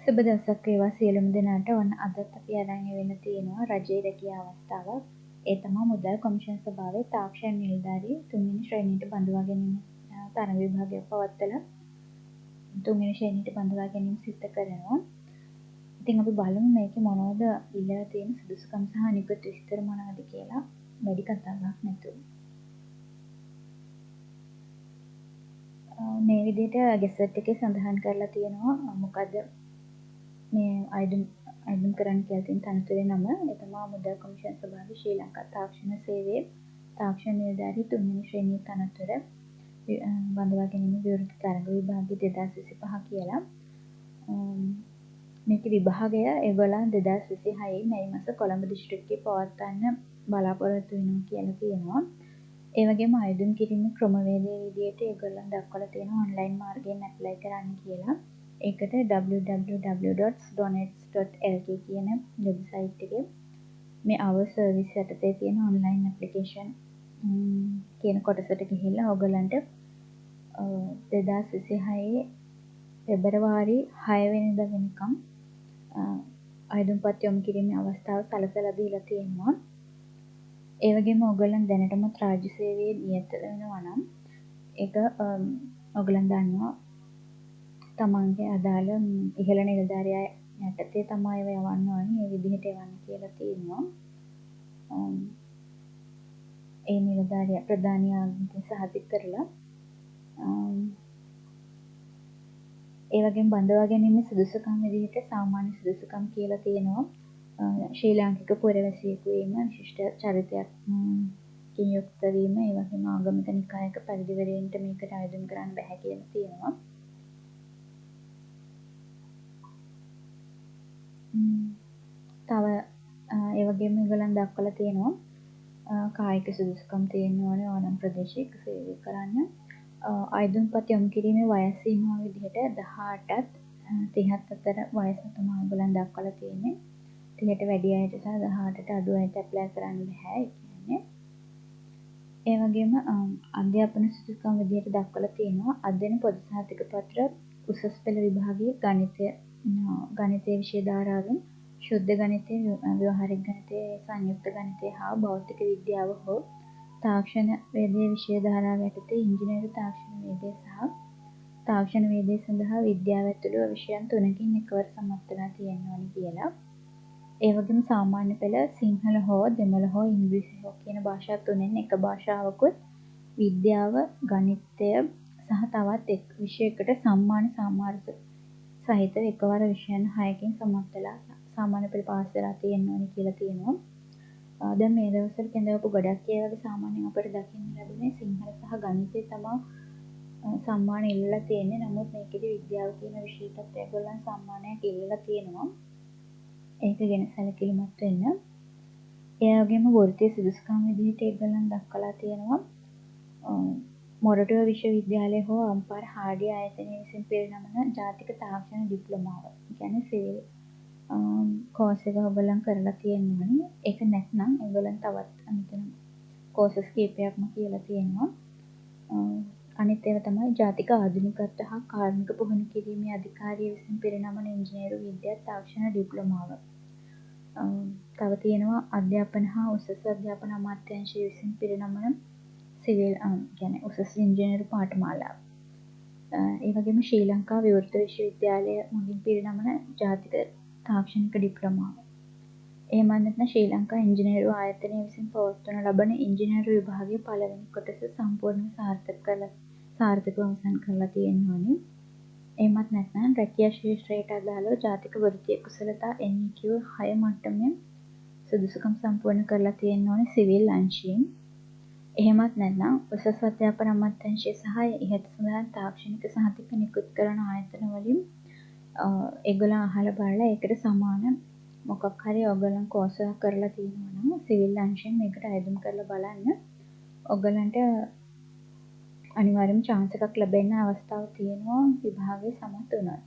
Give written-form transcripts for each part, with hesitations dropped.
සුබ දවසක් වේවා සියලුම දෙනාට. ඔන්න අදත් අපි අරන් වෙන්න තියෙනවා රජයේ රැකියා අවස්ථාවක්. ඒ තමයි මුදල් කොමිෂන් සභාවේ තාක්ෂණ නිලධාරී තුන්වෙනි ශ්‍රේණියට බඳවා ගැනීම තරඟ විභාගයක් පවත්වලා තුන්වෙනි ශ්‍රේණියට බඳවා ගැනීම සිදු කරනවා. ඉතින් අපි බලමු මේකේ මොනවද ඉල්ලලා තියෙන සුදුසුකම් සහ නිකුත් විස්තර මොනවද කියලා වැඩි කතාවක් නැතුව. මේ විදිහට ගෙසට් එකේ සඳහන් කරලා තියෙනවා මොකද මේ අයිඩම් කරන්න කියලා තියෙන තනතුරේ නම. ඒ තමයි මුදල් කොමිෂන් සභාවේ ශ්‍රී ලංකා තාක්ෂණ සේවයේ තාක්ෂණ නිලධාරී තුන්වෙනි ශ්‍රේණියේ තනතුර බඳවා ගැනීම විවෘත තරඟ විභාගය 2025 කියලා. මේකේ විභාගය ඒගොල්ලන් 2026 මැයි මාස කොළඹ දිස්ත්‍රික්කයේ පවත්වන්න බලාපොරොත්තු වෙනවා කියලා කියනවා. ඒ වගේම අයදුම් කිරීමේ ක්‍රමවේදයේ විදිහට ඒගොල්ලන් දක්වලා තියෙනවා ඔන්ලයින් මාර්ගයෙන් ඇප්ලයි කරන්න කියලා. ඒකට www.donets.lk කියන වෙබ්සයිට් එකේ මේ our service යටතේ තියෙන ඔන්ලයින් ඇප්ලිකේෂන් කියන කොටසට ගිහිල්ලා ඔයගලන්ට 2026 පෙබරවාරි 6 වෙනිදා වෙනකම් අයදුම්පත් යොමු කිරීමේ අවස්ථාව සලසලා දීලා තියෙනවා. ඒ වගේම ඔයගොල්ලන් දැනටමත් රාජ්‍ය සේවයේ නියත වෙනවා නම් ඒක ඔයගොල්ලන් දන්නවා තමන්ගේ අදාළ ඉහළ නිලධාරියා යටතේ තමයි ඒව යවන්න ඕනේ. මේ විදිහට යවන්න කියලා තියෙනවා. ඒ නිලධාරියා ප්‍රධානියාගෙන් සහතික කරලා ඒ වගේම බඳවා ගැනීමේ සුදුසුකම් විදිහට සාමාන්‍ය සුදුසුකම් කියලා තියෙනවා. ශ්‍රී ලාංකික පුරවැසියෙකු වීම, විශිෂ්ට චරිතයක් කින් යුක්ත වීම, ඒ වගේම ආගමික නිකායක පරිදිවරයන්ට මේකට ආයෝජනය කරන්න බැහැ කියලා තියෙනවා. තව ඒ වගේම ඒගොල්ලන් දක්වලා තියෙනවා කායික සුදුසුකම් තියෙන්න ඕනේ ඕනම ප්‍රදේශයක සේවය කරන්න. ආයුධම්පත් යොමු කිරීමේ වයස් සීමාව විදිහට 18ත් 30ත් අතර වයස තමයි ඒගොල්ලන් දක්වලා තියෙන්නේ. 30ට වැඩි අයට සහ 18ට අඩු අයට ඇප්ලයි කරන්න බෑ. ඒ වගේම අධ්‍යාපන සුදුසුකම් විදිහට දක්වලා තියෙනවා අධ්‍යයන පොදු සහතික පත්‍ර උසස් පෙළ විභාගයේ ගණිතයේ විෂය ධාරාවෙන් ශුද්ධ ගණිතය, ව්‍යවහාරික ගණිතය, සංයුක්ත ගණිතය හා භෞතික විද්‍යාව හෝ තාක්ෂණ වේදයේ විෂය ධාරාව යටතේ ඉංජිනේරු තාක්ෂණ වේදය සහ තාක්ෂණ වේදය සඳහා විද්‍යාව ඇතුළු විෂයන් 3කින් එකවර සමත් වෙලා තියෙන්න ඕනි කියලා. ඒ වගේම සාමාන්‍ය පෙළ සිංහල හෝ දෙමළ හෝ ඉංග්‍රීසි හෝ කියන භාෂා තුනෙන් එක භාෂාවකුත් විද්‍යාව, ගණිතය සහ තවත් එක් විෂයකට සම්මාන සාමාර්ථ සහිතව එකවර විෂයන් 6කින් සමත් වෙලා සාමාන්‍ය පෙළ පාස් වෙලා තියෙන්න ඕනි කියලා තියෙනවා. දැන් මේ දවස්වල කැඳවපු ගොඩක් ඒ වගේ සාමාන්‍යයෙන් අපිට දකින්න ලැබුණේ සිංහල සහ ගණිතය තමයි සම්මාන ඉල්ලලා තියෙන්නේ. නමුත් මේකෙදි විද්‍යාව කියන විෂයයටත් ඒගොල්ලන් සම්මානයක් ඉල්ලලා තියෙනවා. ඒක ගැන සැලකිලිමත් වෙන්න. ඒ වගේම වෘත්තීය සුදුසුකම් විදිහට ඒගොල්ලන් දක්වලා තියෙනවා මොරටුව විශ්වවිද්‍යාලය හෝ අම්පාර හාඩිය ආයතනය විසින් පිරිනමන ජාතික තාක්ෂණ ඩිප්ලෝමාව. කියන්නේ සිවිල් කෝස් එක ඔයගොල්ලන් කරලා තියෙනවනේ. ඒක නැත්නම් ඒගොල්ලන් තවත් අනිතන කෝසස් කීපයක්ම කියලා තියෙනවා. අනිත් ඒවා තමයි ජාතික ආධුනිකත්ව හා කාර්මික පුහුණු කිරීමේ අධිකාරිය විසින් පිරිනමන ඉංජිනේරු විද්‍යා තාක්ෂණ ඩිප්ලෝමාව. තව තියෙනවා අධ්‍යාපන හා උසස් අධ්‍යාපන අමාත්‍යාංශය විසින් පිරිනමන සිවිල් කියන්නේ උසස් ඉංජිනේරු පාඨමාලාව. ඒ වගේම ශ්‍රී ලංකා විවෘත විශ්වවිද්‍යාලය මගින් පිරිනමන ජාතික තාක්ෂණික ඩිප්ලෝමාව. එහෙම නැත්නම් ශ්‍රී ලංකා ඉංජිනේරු ආයතනය විසින් පවත්වනු ලබන ඉංජිනේරු විභාගයේ පළවෙනි කොටස සම්පූර්ණව සාර්ථකව අවසන් කරලා තියෙනවානේ. එහෙමත් නැත්නම් රැකියා ශාස්ත්‍රයට අදාළව ජාතික වෘත්තීය කුසලතා NEQ 6 මට්ටමේ සුදුසුකම් සම්පූර්ණ කරලා තියෙන්න ඕනේ සිවිල් අංශයෙන්. එහෙමත් නැත්නම් උසස් අධ්‍යාපන අමාත්‍යාංශය සහ ඉහත සඳහන් තාක්ෂණික සහතික නිකුත් කරන ආයතන වලින් ඒගොල්ලන් අහලා බලලා ඒකට සමාන මොකක් හරි ඔයගොල්ලන් කෝස් එකක් කරලා තියෙනවා නම් සිවිල් අංශයෙන් මේකට අයදුම් කරලා බලන්න. ඔයගොල්ලන්ට අනිවාර්යයෙන්ම chance එකක් ලැබෙන්න අවස්ථාව තියෙනවා විභාගයේ සමත් වුණොත්.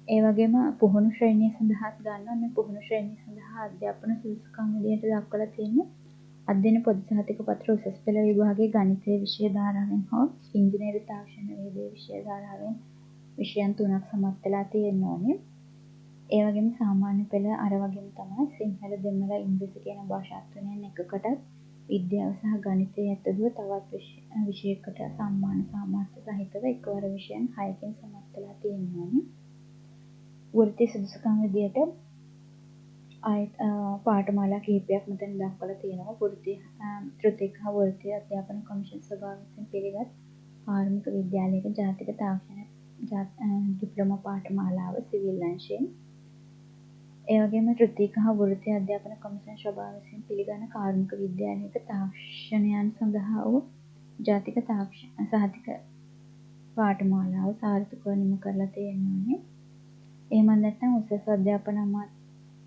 ඒ වගේම පුහුණු ශ්‍රේණිය සඳහාත් ගන්නවා. මේ පුහුණු ශ්‍රේණිය සඳහා අධ්‍යාපන සුදුසුකම් විදිහට දක්වලා තියෙන්නේ අධ්‍යයන පොදු සහතික පත්‍ර උසස් පෙළ විභාගයේ ගණිතයේ විෂය ධාරාවෙන් හෝ ඉංජිනේරු තාක්ෂණ වේදයේ විෂය ධාරාවෙන් විෂයන් 3ක් සමත් වෙලා තියෙන්න ඕනේ. ඒ වගේම සාමාන්‍ය පෙළ අර වගේම තමයි සිංහල දෙමළ ඉංග්‍රීසි කියන භාෂා තුනෙන් එකකටත් විද්‍යාව සහ ගණිතය ඇතුළුව තවත් විෂයකට සම්මාන සාමර්ථ්‍ය සහිතව එකවර විෂයන් 6කින් සමත් වෙලා තියෙනවානේ. වෘත්ති සුදුසුකම් විදියට ආයත පාඨමාලා කිහිපයක් මෙතන දක්වලා තියෙනවා. වෘත්ති තෘතීක හා වෘත්තීය අධ්‍යාපන කොමිෂන් සභාව විසින් පිළිගත් කාර්මික විද්‍යාලයක ජාතික තාක්ෂණ ඩිප්ලෝමා පාඨමාලාව සිවිල් අංශයෙන් ඒ වගේම තෘතීක හා වෘත්තීය අධ්‍යාපන කොමිෂන් සභාව විසින් පිළිගන්න කාර්මික විද්‍යාලයක තාක්ෂණයන් සඳහා වූ ජාතික සහතික පාඨමාලාව සාර්ථකව නිම කරලා තියෙනවානේ. එහෙම නැත්නම් උසස් අධ්‍යාපන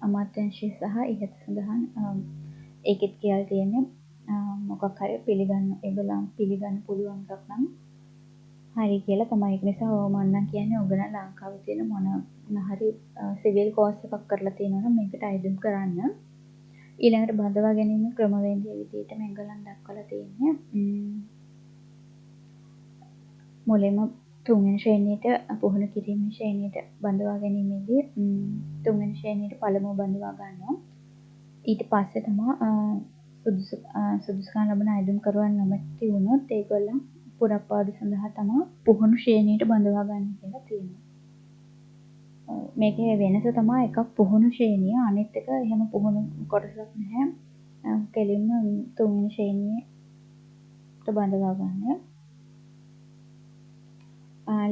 අමාත්‍යාංශය සහ ඉහත සඳහන් ඒකෙත් කියලා තියෙන්නේ මොකක් හරි ඒගොල්ලන් පිළිගන්න පුළුවන් එකක් නම් හරි කියලා තමයි. ඒක නිසා මම නම් කියන්නේ ඔයගොල්ලන් ලංකාවේ තියෙන මොන හරි සිවිල් කෝස් එකක් කරලා තියෙනවා නම් මේකට අයදුම් කරන්න. ඊළඟට බඳවා ගැනීම ක්‍රමවේදය විදිහට මේගොල්ලන් දක්වලා තියෙන්නේ මුලින්ම තුන්වෙනි ශ්‍රේණියට පුහුණු කිරීමේ ශ්‍රේණියට බඳවා ගැනීමේදී තුන්වෙනි ශ්‍රේණියට පළමුව බඳවා ගන්නවා. ඊට පස්සේ තමයි සුදුසුකම් ලබන අයදුම් කරුවන් නොමැති වුණොත් ඒගොල්ලන් පුරප්පාඩු සඳහා තමයි පුහුණු ශ්‍රේණියට බඳවා ගන්න කියලා තියෙනවා. මේකේ වෙනස තමයි එකක් පුහුණු ශ්‍රේණිය අනිත් එක එහෙම පුහුණු කොටසක් නැහැ. කෙලින්ම තුන්වෙනි ශ්‍රේණියට බඳවා ගන්න.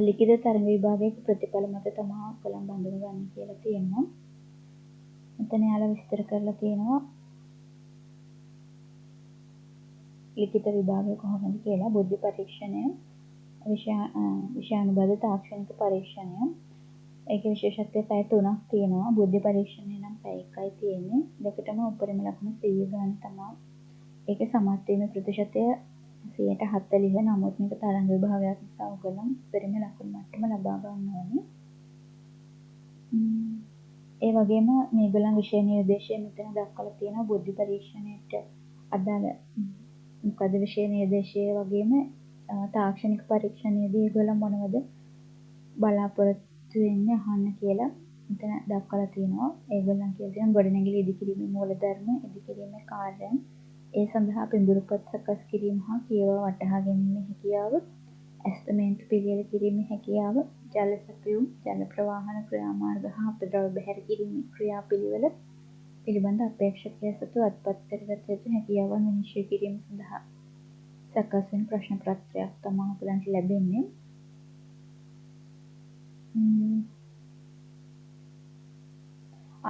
ලිඛිත තරඟ විභාගයක ප්‍රතිඵල මත තමයි ඔයගොල්ලන් බඳව ගන්න කියලා තියෙනවා. මෙතන යාලා විස්තර කරලා තියෙනවා ලිඛිත විභාගය කොහොමද කියලා. බුද්ධි පරීක්ෂණය, විෂයානුබද්ධ තාක්ෂණික පරීක්ෂණය. ඒකේ විශේෂත්වය පැය 3ක් තියෙනවා. බුද්ධි පරීක්ෂණය නම් පැය 1යි තියෙන්නේ. දෙකටම උපරිම ලකුණු 100 ගන්න තමයි. ඒකේ සමත් වීම ප්‍රතිශතය 40%. නමුත් මේක තරඟ විභාගයක් නිසා ඔයගොල්ලන් උපරිම ලකුණු මට්ටම ලබා ගන්න ඕනේ. ඒ වගේම මේගොල්ලන් විෂය නිර්දේශය මෙතන දක්වලා තියෙනවා. බුද්ධි පරීක්ෂණයට අදාළ මොකද විෂය නිර්දේශය වගේම තාක්ෂණික පරීක්ෂණයේදී ඒගොල්ලන් මොනවද බලාපොරොත්තු වෙන්නේ අහන්න කියලා මෙතන දක්වලා තියෙනවා. ඒගොල්ලන් කියලා තියෙනවා ගොඩනැගිලි ඉදිකිරීමේ මූලධර්ම, ඉදිකිරීමේ කාර්යයන්, ඒ සඳහා පිඹුරුපත් සකස් කිරීම හා කියවා වටහා ගැනීමේ හැකියාව, ඇස්තමේන්තු පිළියෙල කිරීමේ හැකියාව, ජල සැපයුම්, ජල ප්‍රවාහන ක්‍රියාමාර්ග හා අපද්‍රව්‍ය බැහැර කිරීමේ ක්‍රියාපිළිවෙල පිළිබඳ අපේක්ෂකයා සතු අත්පත් කරගත යුතු හැකියාවන් විනිශ්චය කිරීම සඳහා සකස් වෙන ප්‍රශ්න පත්‍රයක් තමයි ඔයගලන්ට ලැබෙන්නේ.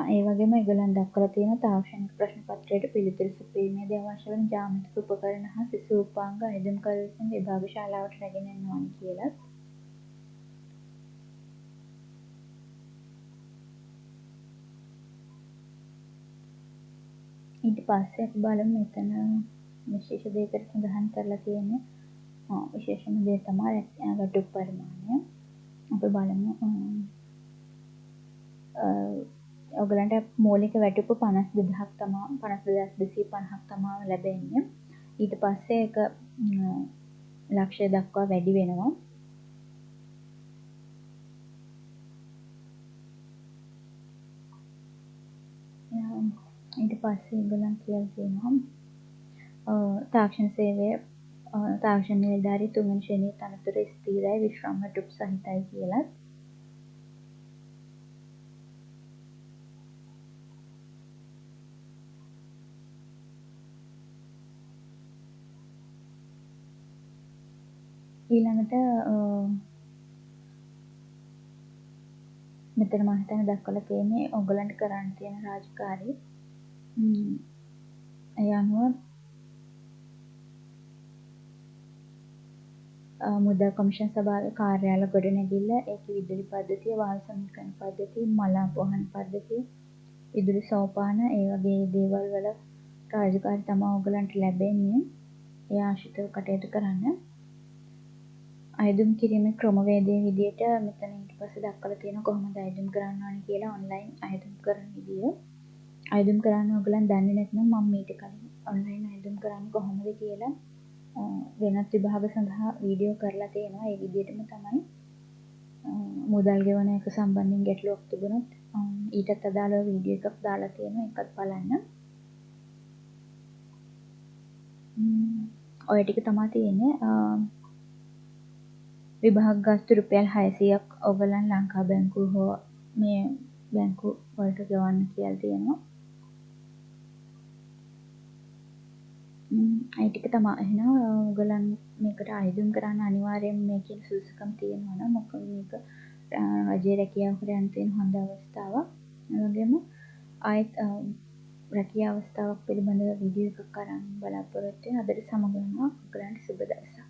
ඒ වගේම ඒගොල්ලන් දක්වලා තියෙන තාක්ෂණික ප්‍රශ්න පත්‍රයට පිළිතුරු සැපයීමේදී අවශ්‍ය වන ජ්‍යාමිතික උපකරණ හා සිසු උපාංග අයදුම් කර විසින් විභාග ශාලාවට රැගෙන එන්න ඕනි කියලා. ඊට පස්සේ අපි බලමු මෙතන විශේෂ දෙයකට සඳහන් කරලා තියෙන්නේ විශේෂම දේ තමයි වැටුප් පරිමාණය. අපි බලමු ඔයගලන්ට මූලික වැටුප 52000ක් තමයි 52250ක් තමයි ලැබෙන්නේ. ඊට පස්සේ ඒක ලක්ෂය දක්වා වැඩි වෙනවා. ඊට පස්සේ ඒගොල්ලන් කියලා තියෙනවා තාක්ෂණ සේවය තාක්ෂණ නිලධාරී තුන්වෙනි ශ්‍රේණියේ තනතුර ස්ථිරයි විශ්‍රාම වැටුප් සහිතයි කියලා. ඊළඟට මෙතන මම හිතන්නේ දක්වලා තියෙන්නේ ඔයගලන්ට කරන්න තියෙන රාජකාරී ඒ අනුව මුදල් කොමිෂන් සභාවේ කාර්යාල ගොඩනැගිල්ල, ඒකේ විදුලි පද්ධතිය, වායු සමීකරණ පද්ධතිය, මල අපවහන පද්ධතිය, විදුලි සෝපාන, ඒ වගේ දේවල් වල රාජකාරී තමයි ඔයගලන්ට ලැබෙන්නේ. ඒ ආශ්‍රිතව කටයුතු කරන්න. අයදුම් කිරීමේ ක්‍රමවේදයේ විදිහට මෙතන ඊට පස්සේ දක්වලා තියෙනවා කොහොමද අයදුම් කරන්න ඕනේ කියලා ඔන්ලයින් අයදුම් කරන විදිය. අයදුම් කරන්න ඔයගලන් දන්නේ නැත්නම් මම මීට කලින් ඔන්ලයින් අයදුම් කරන්නේ කොහොමද කියලා වෙනත් විභාග සඳහා වීඩියෝ කරලා තියෙනවා. ඒ විදිහටම තමයි මුදල් ගෙවන එක සම්බන්ධයෙන් ගැටලුවක් තිබුණොත් ඊටත් අදාළව වීඩියෝ එකක් දාලා තියෙනවා ඒකත් බලන්න. ඔය ටික තමයි තියෙන්නේ. විභාග ගාස්තු රුපියල් 600ක් ඔයගලන් ලංකා බැංකුව හෝ මේ බැංකු වලට ගෙවන්න කියලා තියෙනවා. ඒ ටික තමයි. එහෙනම් ඔයගලන් මේකට ආයුධම් කරන්න අනිවාර්යයෙන් මේකේ සුදුසුකම් තියෙනවා නම් මොකද මේක රජයේ රැකියාවකට යන්න තියෙන හොඳ අවස්ථාවක්. ඒ වගේම ආයෙත් රැකියා අවස්ථාවක් පිළිබඳව වීඩියෝ එකක් අරන් බලාපොරොත්තු වෙන අදට සමග වෙනවා. ඔයගලන්ට සුබ දවසක්.